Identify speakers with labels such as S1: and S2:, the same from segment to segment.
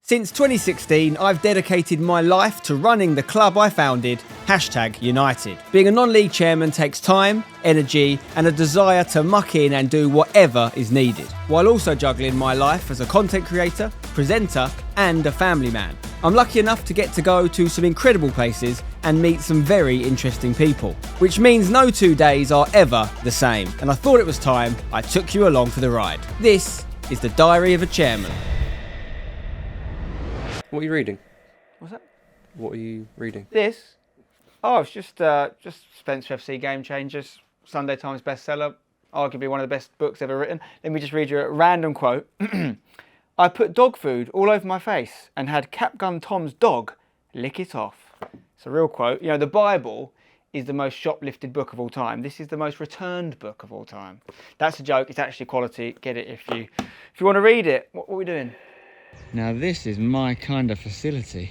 S1: Since 2016, I've dedicated my life to running the club I founded, #United. Being a non-league chairman takes time, energy, and a desire to muck in and do whatever is needed, while also juggling my life as a content creator, presenter, and a family man. I'm lucky enough to get to go to some incredible places and meet some very interesting people, which means no 2 days are ever the same, and I thought it was time I took you along for the ride. This is the Diary of a Chairman.
S2: What are you reading?
S1: What's that?
S2: What are you reading?
S1: This? Oh, it's just Spencer FC Game Changers, Sunday Times bestseller, arguably one of the best books ever written. Let me just read you a random quote. I put dog food all over my face and had Capgun Tom's dog lick it off. It's a real quote. You know, the Bible is the most shoplifted book of all time. This is the most returned book of all time. That's a joke. It's actually quality. Get it if you want to read it. What are we doing?
S3: Now this is my kind of facility.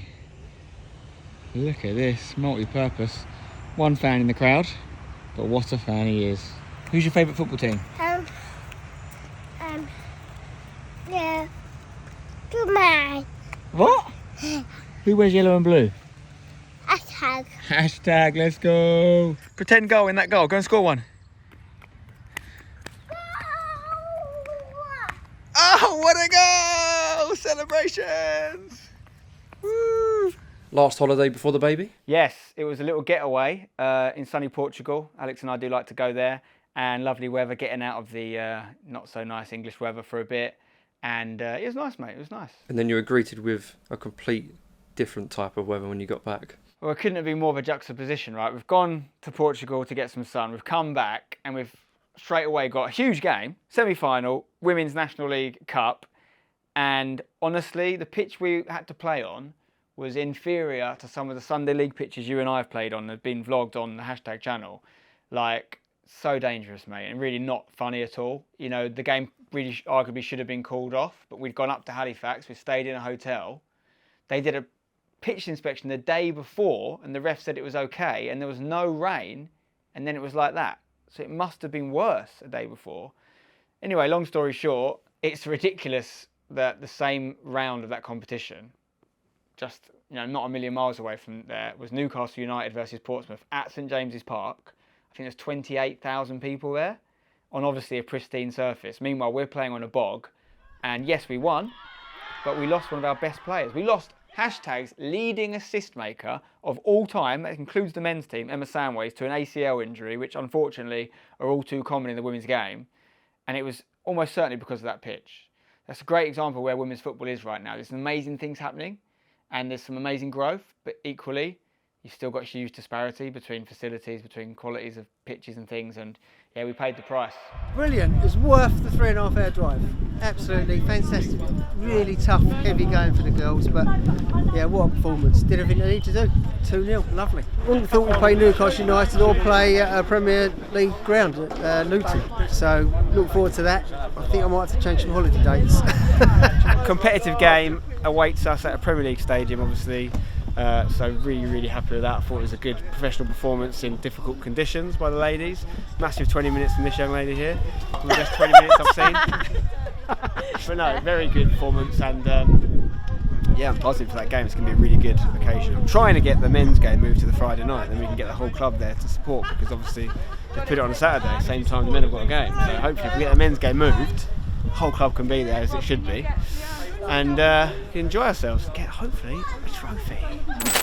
S3: Look at this, multi-purpose. One fan in the crowd, but what a fan he is. Who's your favourite football team?
S4: Yeah, mine.
S3: What? Who wears yellow and blue?
S4: Hashtag.
S3: Hashtag, let's go.
S1: Pretend goal in that goal. Go and score one. Oh, what a goal! Celebrations! Woo!
S2: Last holiday before the baby?
S1: Yes, it was a little getaway in sunny Portugal. Alex and I do like to go there, and lovely weather, getting out of the not so nice English weather for a bit. And it was nice, mate, it was nice.
S2: And then you were greeted with a complete different type of weather when you got back.
S1: Well, it couldn't have been more of a juxtaposition, right? We've gone to Portugal to get some sun, we've come back, and we've straight away got a huge game, semi-final, Women's National League Cup, and honestly, the pitch we had to play on was inferior to some of the Sunday League pitches you and I have played on, that have been vlogged on the # channel. Like, so dangerous, mate, and really not funny at all. You know, the game really arguably should have been called off, but we'd gone up to Halifax, we stayed in a hotel. They did a pitch inspection the day before, and the ref said it was okay, and there was no rain, and then it was like that. So it must have been worse a day before. Anyway, long story short, it's ridiculous that the same round of that competition, just not a million miles away from there, was Newcastle United versus Portsmouth at St James's Park. I think there's 28,000 people there on obviously a pristine surface. Meanwhile, we're playing on a bog, and yes, we won, but we lost one of our best players. We lost #'s leading assist maker of all time, that includes the men's team, Emma Sandways, to an ACL injury, which unfortunately are all too common in the women's game. And it was almost certainly because of that pitch. That's a great example where women's football is right now. There's some amazing things happening, and there's some amazing growth, but equally, you've still got huge disparity between facilities, between qualities of pitches and things, and yeah, we paid the price.
S5: Brilliant, it's worth the 3.5 hour drive. Absolutely fantastic. Really tough, heavy going for the girls, but yeah, what a performance. Did everything they need to do. 2-0, lovely. Wouldn't have thought we'd play Newcastle United or play at a Premier League ground at Luton, so look forward to that. I think I might have to change some holiday dates.
S1: Competitive game awaits us at a Premier League stadium, obviously. So really happy with that. I thought it was a good professional performance in difficult conditions by the ladies. Massive 20 minutes from this young lady here. The best 20 minutes I've seen. But no, very good performance, and yeah, I'm positive for that game. It's going to be a really good occasion. I'm trying to get the men's game moved to the Friday night, then we can get the whole club there to support, because obviously they put it on a Saturday, same time the men have got a game. So hopefully if we get the men's game moved, the whole club can be there as it should be, and enjoy ourselves and get hopefully a trophy.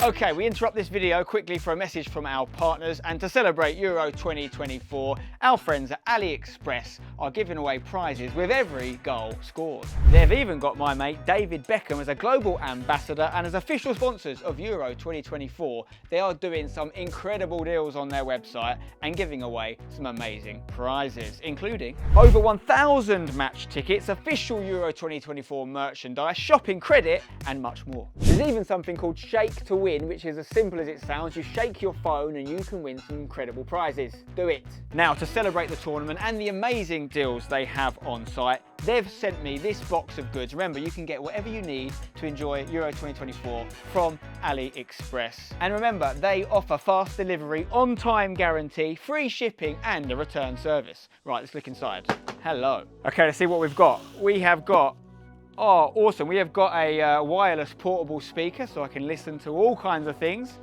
S1: Okay, we interrupt this video quickly for a message from our partners, and to celebrate Euro 2024, our friends at AliExpress are giving away prizes with every goal scored. They've even got my mate David Beckham as a global ambassador, and as official sponsors of Euro 2024, they are doing some incredible deals on their website and giving away some amazing prizes, including over 1,000 match tickets, official Euro 2024 merchandise, shopping credit, and much more. There's even something called Shake to Win, which is as simple as it sounds. You shake your phone and you can win some incredible prizes. Do it. Now, to celebrate the tournament and the amazing deals they have on site, they've sent me this box of goods. Remember, you can get whatever you need to enjoy Euro 2024 from AliExpress. And remember, they offer fast delivery, on-time guarantee, free shipping, and a return service. Right, let's look inside. Hello. Okay, let's see what we've got. We have got, Oh, awesome. We have got a wireless portable speaker so I can listen to all kinds of things.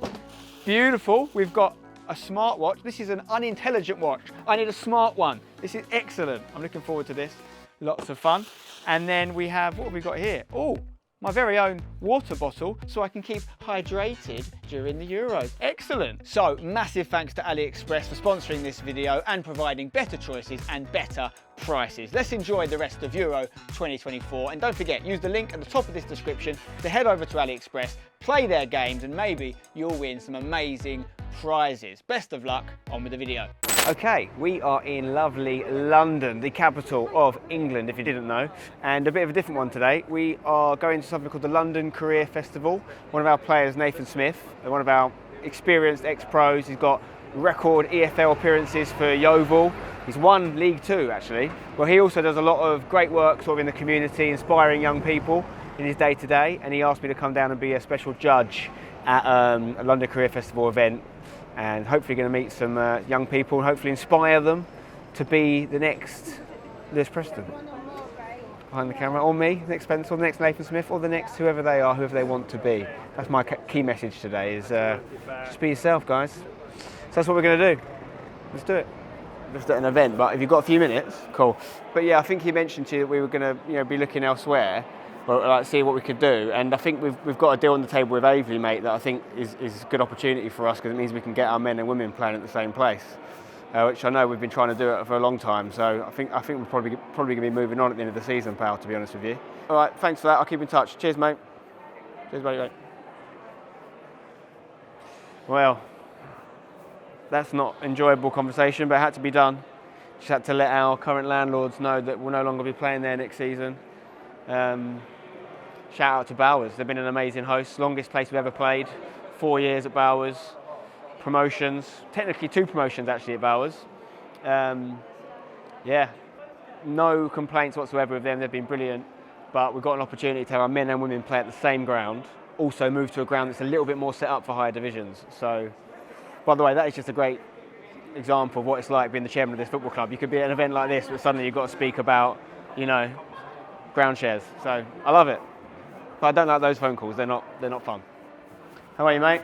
S1: Beautiful. We've got a smartwatch. This is an unintelligent watch. I need a smart one. This is excellent. I'm looking forward to this. Lots of fun. And then we have, what have we got here? Oh, my very own water bottle so I can keep hydrated during the Euros. Excellent. So massive thanks to AliExpress for sponsoring this video and providing better choices and better prices. Let's enjoy the rest of Euro 2024. And don't forget, use the link at the top of this description to head over to AliExpress, play their games, and maybe you'll win some amazing prizes. Best of luck, on with the video. Okay, we are in lovely London, the capital of England, if you didn't know, and a bit of a different one today. We are going to something called the London Career Festival. One of our players, Nathan Smith, one of our experienced ex-pros, he's got record EFL appearances for Yeovil. He's won League Two, actually. Well, he also does a lot of great work sort of in the community, inspiring young people in his day-to-day, and he asked me to come down and be a special judge at a London Career Festival event, and hopefully going to meet some young people and hopefully inspire them to be the next Lewis Preston behind the camera, or me, next Spencer, or the next Nathan Smith, or the next whoever they are, whoever they want to be. That's my key message today, is just be yourself, guys. So that's what we're going to do. Let's do it. Just at an event, but if you've got a few minutes, cool. But yeah, I think he mentioned to you that we were going to be looking elsewhere, or like see what we could do, and I think we've got a deal on the table with Avery, mate, that I think is a good opportunity for us, because it means we can get our men and women playing at the same place, which I know we've been trying to do it for a long time. So I think we're probably going to be moving on at the end of the season, pal, to be honest with you. All right, thanks for that. I'll keep in touch. Cheers, mate. Cheers, mate. Well, that's not enjoyable conversation, but it had to be done. Just had to let our current landlords know that we'll no longer be playing there next season. Shout out to Bowers. They've been an amazing host. Longest place we've ever played. 4 years at Bowers. Promotions. Technically 2 promotions actually at Bowers. Yeah, no complaints whatsoever with them. They've been brilliant. But we've got an opportunity to have our men and women play at the same ground. Also move to a ground that's a little bit more set up for higher divisions. So, by the way, that is just a great example of what it's like being the chairman of this football club. You could be at an event like this, but suddenly you've got to speak about, ground shares. So I love it. But I don't like those phone calls. They're not fun. How are you, mate?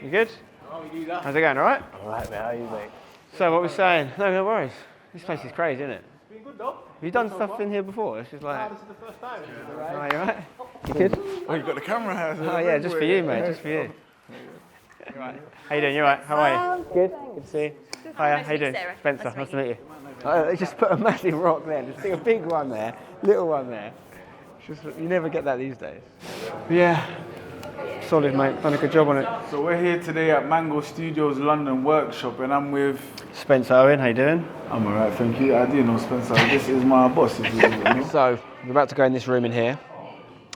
S1: You good? How's it going? All right?
S6: All right, mate. How are you, mate?
S1: So what we're saying? No worries. This place is crazy, isn't it?
S6: It's been good, though.
S1: Have you done stuff in here before? It's just like.
S6: This is the first time.
S1: Oh, you right? You good?
S7: Oh, you've got the camera here.
S1: Oh yeah, just for you, mate. Just for you. You right? How you doing? You all right? How are you? Good. Good to see you. Hiya. How you doing? Spencer. Nice to meet you. They just put a massive rock there. Just a big one there, little one there. You never get that these days. Yeah. Solid, mate. Done a good job on it.
S7: So we're here today at Mango Studios London Workshop, and I'm with
S1: Spencer Owen. How you doing?
S7: I'm alright, thank you. I do know Spencer. This is my boss, if you didn't know.
S1: So we're about to go in this room in here,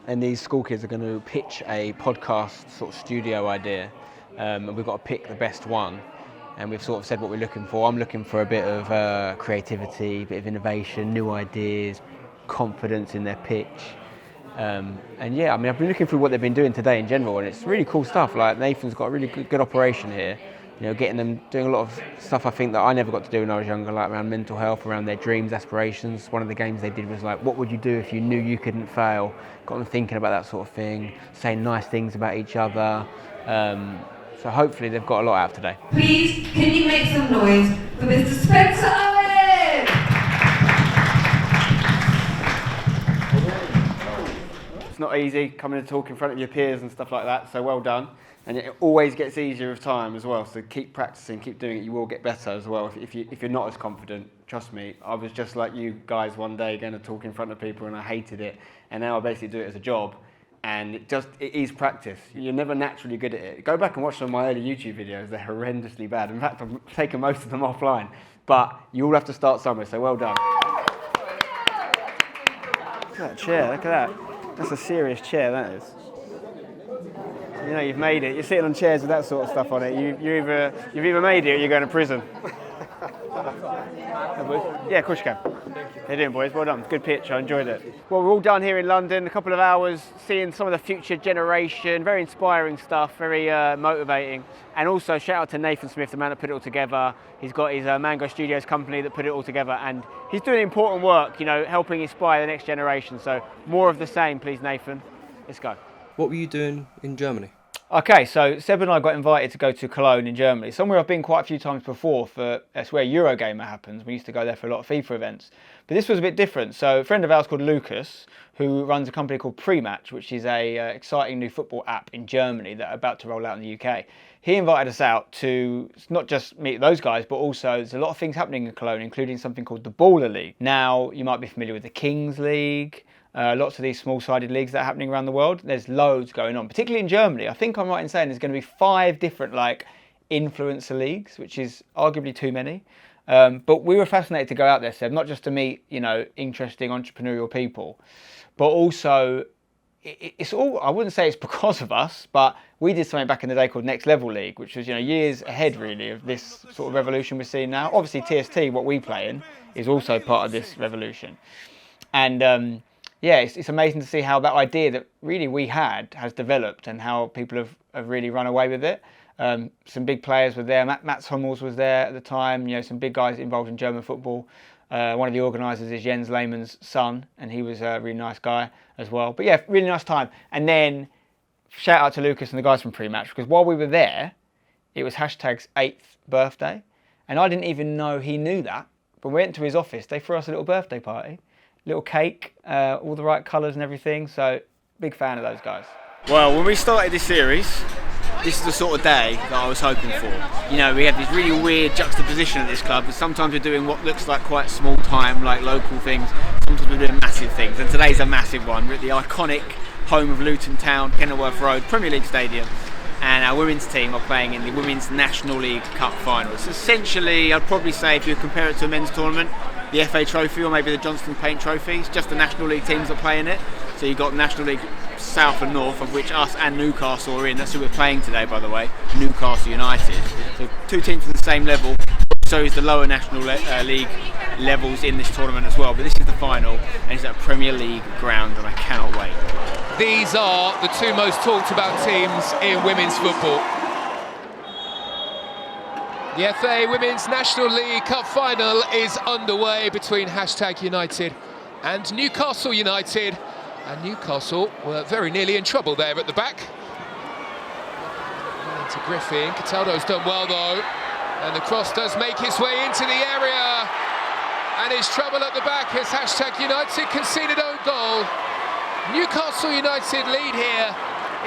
S1: and these school kids are going to pitch a podcast sort of studio idea, and we've got to pick the best one. And we've sort of said what we're looking for. I'm looking for a bit of creativity, a bit of innovation, new ideas, confidence in their pitch. And yeah, I mean, I've been looking through what they've been doing today in general, and it's really cool stuff. Like Nathan's got a really good operation here. Getting them doing a lot of stuff I think that I never got to do when I was younger, like around mental health, around their dreams, aspirations. One of the games they did was like, what would you do if you knew you couldn't fail? Got them thinking about that sort of thing, saying nice things about each other. So hopefully they've got a lot out of today.
S8: Please, can you make some noise for Mr. Spencer Owen?
S1: It's not easy coming to talk in front of your peers and stuff like that, so well done. And it always gets easier with time as well, so keep practicing, keep doing it, you will get better as well if you're not as confident. Trust me, I was just like you guys one day going to talk in front of people and I hated it, and now I basically do it as a job. And it is practice. You're never naturally good at it. Go back and watch some of my early YouTube videos. They're horrendously bad. In fact, I've taken most of them offline. But you all have to start somewhere, so well done. Look at that chair, look at that. That's a serious chair, that is. You've made it. You're sitting on chairs with that sort of stuff on it. You've either made it or you're going to prison. Yeah, of course you can. How you doing, boys? Well done. Good pitch. I enjoyed it. Well, we're all done here in London. A couple of hours seeing some of the future generation. Very inspiring stuff. Very motivating. And also shout out to Nathan Smith, the man that put it all together. He's got his Mango Studios company that put it all together, and he's doing important work. You know, helping inspire the next generation. So more of the same, please, Nathan. Let's go.
S2: What were you doing in Germany?
S1: Okay, so Seb and I got invited to go to Cologne in Germany, somewhere I've been quite a few times before. That's where Eurogamer happens. We used to go there for a lot of FIFA events. But this was a bit different. So a friend of ours called Lucas, who runs a company called PreMatch, which is a exciting new football app in Germany that are about to roll out in the UK. He invited us out to not just meet those guys, but also there's a lot of things happening in Cologne, including something called the Baller League. Now, you might be familiar with the Kings League. Lots of these small-sided leagues that are happening around the world. There's loads going on, particularly in Germany. I think I'm right in saying there's going to be 5 different influencer leagues, which is arguably too many. But we were fascinated to go out there, Seb, not just to meet, interesting entrepreneurial people, but also it's all, I wouldn't say it's because of us, but we did something back in the day called Next Level League, which was, years ahead really of this sort of revolution we're seeing now. Obviously TST, what we play in, is also part of this revolution. And yeah, it's amazing to see how that idea that really we had has developed and how people have really run away with it. Some big players were there. Mats Hummels was there at the time. Some big guys involved in German football. One of the organisers is Jens Lehmann's son, and he was a really nice guy as well. But yeah, really nice time. And then shout out to Lucas and the guys from PreMatch, because while we were there, it was #8th birthday, and I didn't even know he knew that. But we went to his office. They threw us a little birthday party. Little cake, all the right colours and everything, so big fan of those guys. Well, when we started this series, this is the sort of day that I was hoping for. We have this really weird juxtaposition at this club, and sometimes we're doing what looks like quite small time, like local things, sometimes we're doing massive things, and today's a massive one. We're at the iconic home of Luton Town, Kenilworth Road, Premier League Stadium, and our women's team are playing in the Women's National League Cup Finals. Essentially, I'd probably say if you compare it to a men's tournament, the FA Trophy or maybe the Johnston Paint Trophy, it's just the National League teams are playing it. So you've got National League South and North, of which us and Newcastle are in. That's who we're playing today, by the way, Newcastle United. So 2 teams from the same level. So is the lower National League levels in this tournament as well. But this is the final, and it's at a Premier League ground, and I cannot wait.
S6: These are the 2 most talked about teams in women's football. The FA Women's National League Cup Final is underway between #United and Newcastle United. And Newcastle were very nearly in trouble there at the back. Into Griffin. Cataldo's done well though. And the cross does make its way into the area. And it's trouble at the back as #United conceded own goal. Newcastle United lead here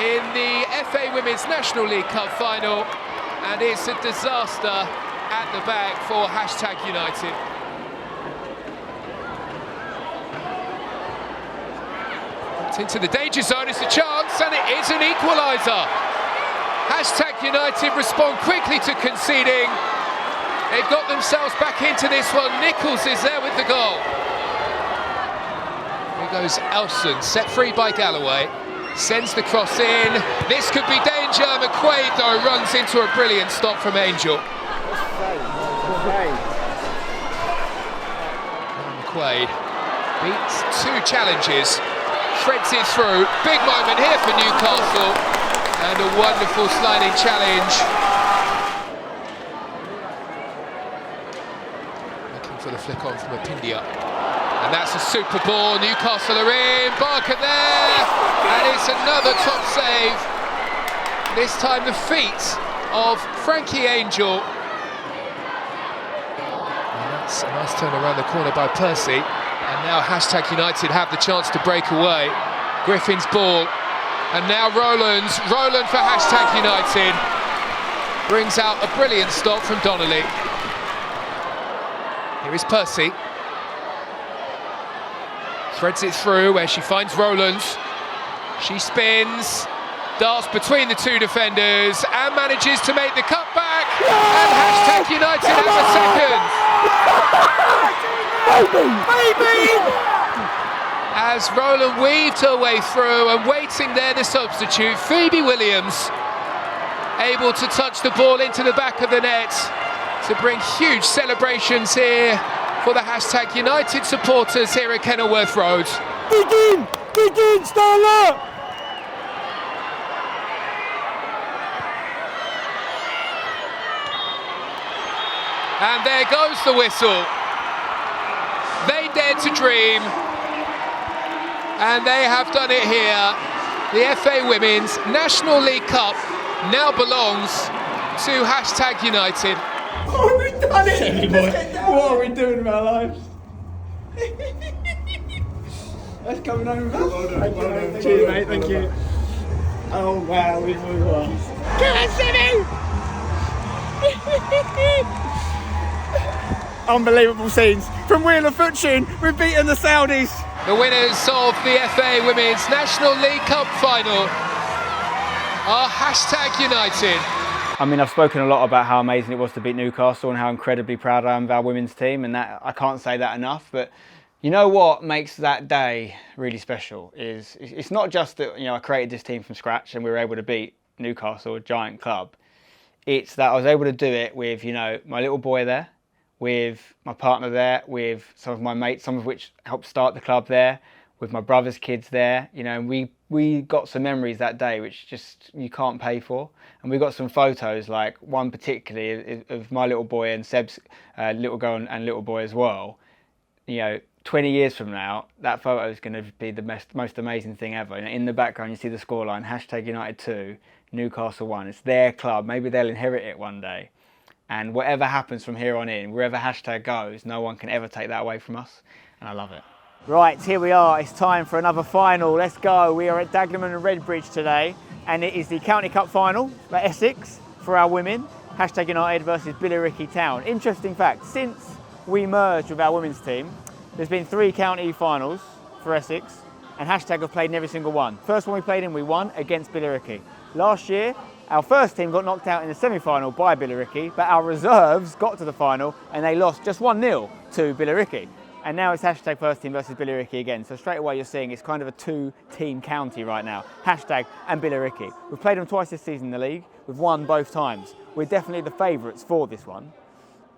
S6: in the FA Women's National League Cup Final. And it's a disaster at the back for #United. Into the danger zone, it's a chance, and it is an equaliser. #United respond quickly to conceding. They've got themselves back into this one. Nichols is there with the goal. Here goes Elson, set free by Galloway. Sends the cross in. This could be danger. McQuaid, though, runs into a brilliant stop from Angel. McQuaid beats 2 challenges. Shreds it through. Big moment here for Newcastle. And a wonderful sliding challenge. Looking for the flick on from Apindia. And that's a super ball. Newcastle are in. Barker there. And it's another top save. This time the feet of Frankie Angel. And that's a nice turn around the corner by Percy. And now #United have the chance to break away. Griffin's ball. And now Rowland for #United. Brings out a brilliant stop from Donnelly. Here is Percy. Threads it through where she finds Rowland. She spins, darts between the 2 defenders and manages to make the cutback. And #United have a second. As Rowland weaved her way through, and waiting there, the substitute, Phoebe Williams, able to touch the ball into the back of the net to bring huge celebrations here for the hashtag United supporters here at Kenilworth Road.
S3: Dig in, stay alert!
S6: And there goes the whistle. They dared to dream, and they have done it here. The FA Women's National League Cup now belongs to hashtag United.
S3: Oh, we've done it! What are we doing with our lives? That's coming home with us. Cheers, mate, thank you. Oh, wow, we move on. Come on, Sammy! Unbelievable scenes. From Wheel of Fortune, we've beaten the Saudis.
S6: The winners of the FA Women's National League Cup final are hashtag United.
S1: I mean, I've spoken a lot about how amazing it was to beat Newcastle and how incredibly proud I am of our women's team, and that I can't say that enough. But you know what makes that day really special is it's not just that, you know, I created this team from scratch and we were able to beat Newcastle, a giant club. It's that I was able to do it with, you know, my little boy there, with my partner there, with some of my mates, some of which helped start the club there, with my brother's kids there, you know, and we got some memories that day which just you can't pay for. And we got some photos, like one particularly of my little boy and Seb's little girl and little boy as well. You know, 20 years from now, that photo is going to be the most amazing thing ever. And in the background, you see the scoreline, hashtag United 2, Newcastle 1. It's their club. Maybe they'll inherit it one day. And whatever happens from here on in, wherever hashtag goes, no one can ever take that away from us. And I love it.
S3: Right, here we are. It's time for another final. Let's go. We are at Dagenham and Redbridge today, and it is the County Cup final for Essex for our women. Hashtag United versus Billericay Town. Interesting fact, since we merged with our women's team, there's been 3 county finals for Essex, and hashtag have played in every single one. First one we played in, we won against Billericay. Last year, our first team got knocked out in the semi-final by Billericay, but our reserves got to the final and they lost just 1-0 to Billericay. And now it's hashtag first team versus Billericay again. So straight away you're seeing it's kind of a 2-team county right now. Hashtag and Billericay. We've played them twice this season in the league. We've won both times. We're definitely the favourites for this one.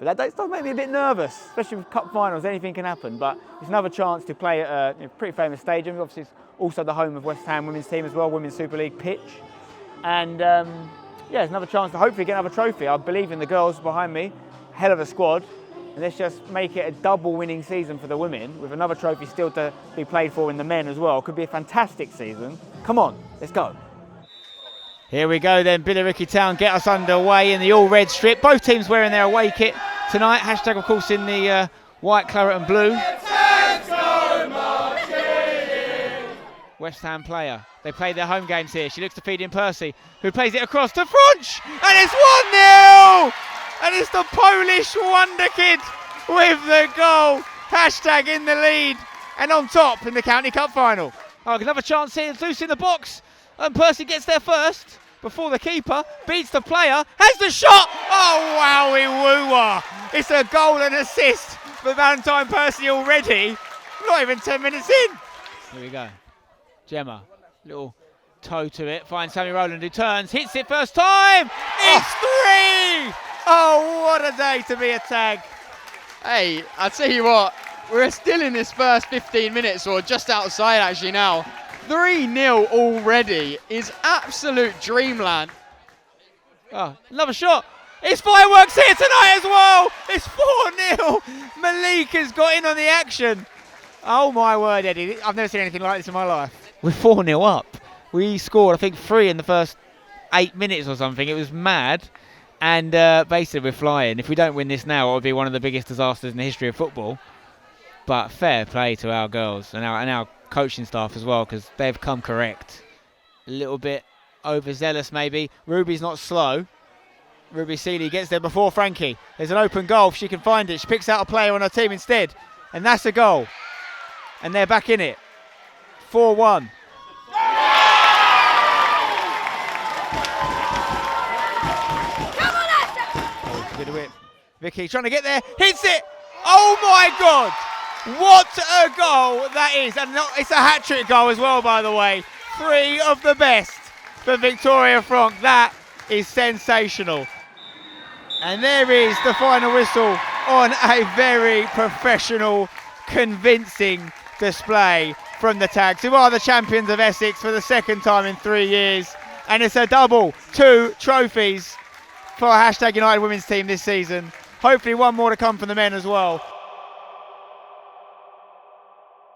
S3: But that does make me a bit nervous, especially with cup finals. Anything can happen. But it's another chance to play at a pretty famous stadium. Obviously it's also the home of West Ham women's team as well, Women's Super League pitch. And yeah, it's another chance to hopefully get another trophy. I believe in the girls behind me. Hell of a squad. And let's just make it a double winning season for the women, with another trophy still to be played for in the men as well. Could be a fantastic season. Come on, let's go. Here we go then, Billericay Town get us underway in the all-red strip. Both teams wearing their away kit tonight. Hashtag, of course, in the white, claret and blue. West Ham player. They play their home games here. She looks to feed in Percy, who plays it across to French, and it's 1-0! And it's the Polish wonder kid with the goal. Hashtag in the lead and on top in the County Cup final. Oh, another chance here. It's loose in the box. And Percy gets there first before the keeper beats the player. Has the shot. Oh, wowie woo-wah. It's a goal and assist for Valentine Percy already. Not even 10 minutes in. Here we go. Gemma, little toe to it. Finds Sammy Rowland who turns, hits it first time. It's 3! Oh, what a day to be a tag.
S9: Hey, I tell you what, we're still in this first 15 minutes, or just outside actually now. 3-0 already is absolute dreamland.
S3: Oh, another shot. It's fireworks here tonight as well. It's 4-0. Malik has got in on the action. Oh my word, Eddie. I've never seen anything like this in my life. We're 4-0 up. We scored, I think, 3 in the first 8 minutes or something. It was mad. And basically we're flying. If we don't win this now, it would be one of the biggest disasters in the history of football. But fair play to our girls and our coaching staff as well, because they've come correct. A little bit overzealous maybe. Ruby's not slow. Ruby Seeley gets there before Frankie. There's an open goal if she can find it. She picks out a player on her team instead. And that's a goal. And they're back in it. 4-1. Vicky trying to get there, hits it. Oh my God, what a goal that is. And it's a hat-trick goal as well, by the way. 3 of the best for Victoria Franck. That is sensational. And there is the final whistle on a very professional, convincing display from the Tags, who are the champions of Essex for the second time in 3 years. And it's a double, 2 trophies for our #United women's team this season. Hopefully one more to come from the men as well.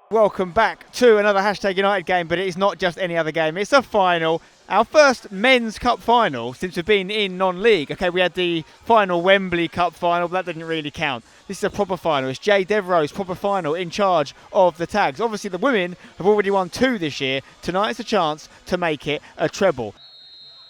S3: Welcome back to another #United game, but it is not just any other game, it's a final. Our first men's cup final since we've been in non-league. Okay, we had the final Wembley Cup final, but that didn't really count. This is a proper final. It's Jay Devereaux's proper final in charge of the Tags. Obviously the women have already won 2 this year. Tonight is a chance to make it a treble.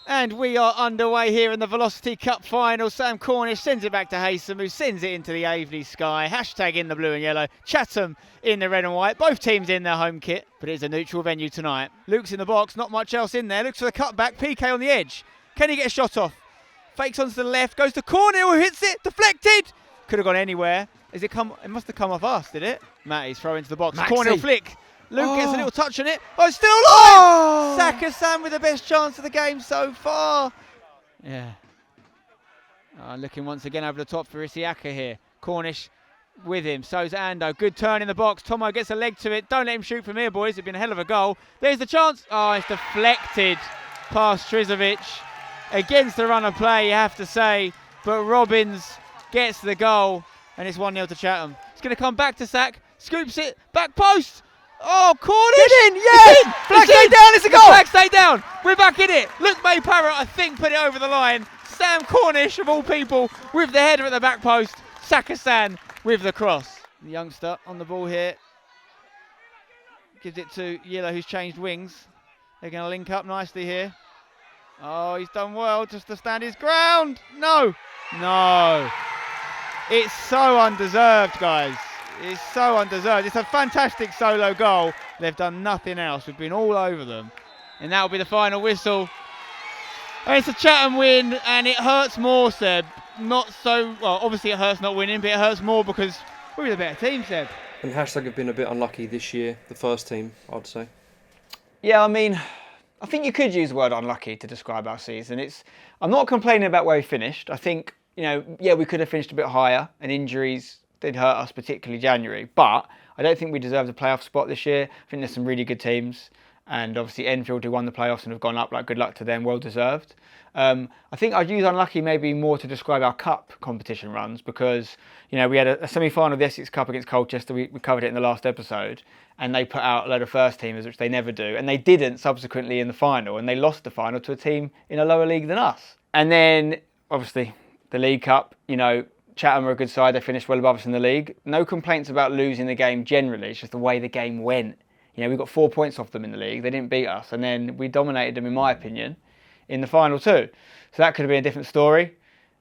S3: And we are underway here in the Velocity Cup final. Sam Cornish sends it back to Haysom, who sends it into the Aveley sky. # in the blue and yellow. Chatham in the red and white. Both teams in their home kit, but it's a neutral venue tonight. Luke's in the box, not much else in there. Looks for the cutback. PK on the edge. Can he get a shot off? Fakes onto the left, goes to Cornell, who hits it. Deflected. Could have gone anywhere. It must have come off us, did it? Matty's throw into the box. Cornell flick. Luke gets a little touch on it. Oh, it's still alive! Saka Sam with the best chance of the game so far. Yeah. Looking once again over the top for Isiaka here. Cornish with him. So's Ando. Good turn in the box. Tomo gets a leg to it. Don't let him shoot from here, boys. It'd been a hell of a goal. There's the chance. Oh, it's deflected past Trizovic. Against the run of play, you have to say. But Robbins gets the goal. And it's 1-0 to Chatham. It's going to come back to Sack. Scoops it. Back post. Oh, Cornish!
S9: Get in, yes!
S3: Flag stay down, it's a goal! Flag stay down, we're back in it. Luke May-Parrott, I think, put it over the line. Sam Cornish, of all people, with the header at the back post. Sakasan with the cross. The youngster on the ball here. Gives it to Yellow, who's changed wings. They're going to link up nicely here. Oh, he's done well just to stand his ground. No. It's so undeserved, guys. It's so undeserved. It's a fantastic solo goal. They've done nothing else. We've been all over them. And that'll be the final whistle. And it's a Chatham win, and it hurts more, Seb. Not so, well, obviously it hurts not winning, but it hurts more because we're the better team, Seb.
S2: And # have been a bit unlucky this year, the first team, I'd say.
S3: Yeah, I mean, I think you could use the word unlucky to describe our season. I'm not complaining about where we finished. I think, we could have finished a bit higher, and injuries did hurt us, particularly January, but I don't think we deserve the playoff spot this year. I think there's some really good teams, and obviously Enfield, who won the playoffs and have gone up, good luck to them, well deserved. I think I'd use unlucky maybe more to describe our cup competition runs, because we had a semi-final of the Essex Cup against Colchester. We covered it in the last episode, and they put out a load of first teamers, which they never do, and they didn't subsequently in the final, and they lost the final to a team in a lower league than us. And then obviously the League Cup, Chatham are a good side. They finished well above us in the league. No complaints about losing the game generally. It's just the way the game went. We got 4 points off them in the league. They didn't beat us. And then we dominated them, in my opinion, in the final too. So that could have been a different story.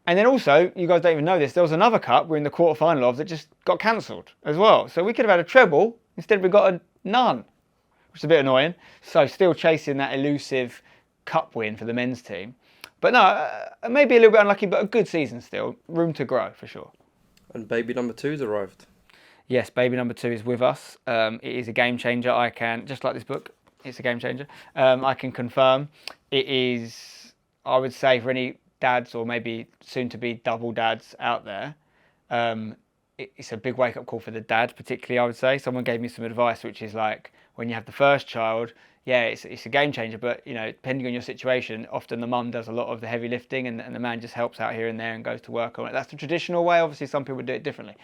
S3: And then also, you guys don't even know this, there was another cup we're in the quarter-final of that just got cancelled as well. So we could have had a treble. Instead we got a none, which is a bit annoying. So still chasing that elusive cup win for the men's team. But no, maybe a little bit unlucky, but a good season still. Room to grow, for sure.
S2: And baby number 2's arrived.
S3: Yes, baby number 2 is with us. It is a game changer. I can, just like this book, it's a game changer. I can confirm it is, I would say, for any dads or maybe soon-to-be double dads out there, it's a big wake-up call for the dads, particularly, I would say. Someone gave me some advice, which is like, when you have the first child, yeah, it's a game changer, but depending on your situation, often the mum does a lot of the heavy lifting and the man just helps out here and there and goes to work on it. That's the traditional way. Obviously, some people do it differently.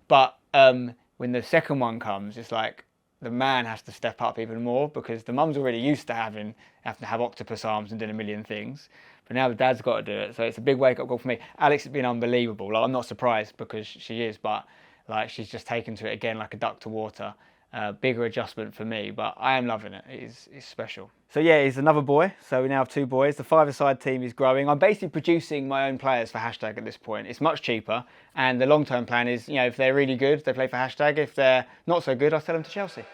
S3: But when the second one comes, it's like the man has to step up even more, because the mum's already used to having to have octopus arms and doing a million things. But now the dad's got to do it. So it's a big wake-up call for me. Alex has been unbelievable. I'm not surprised because she is, but she's just taken to it again like a duck to water. Bigger adjustment for me, but I am loving it. It's special. So yeah, he's another boy. So we now have 2 boys. The 5-a-side team is growing. I'm basically producing my own players for # at this point. It's much cheaper, and the long-term plan is, if they're really good, they play for #. If they're not so good, I sell them to Chelsea.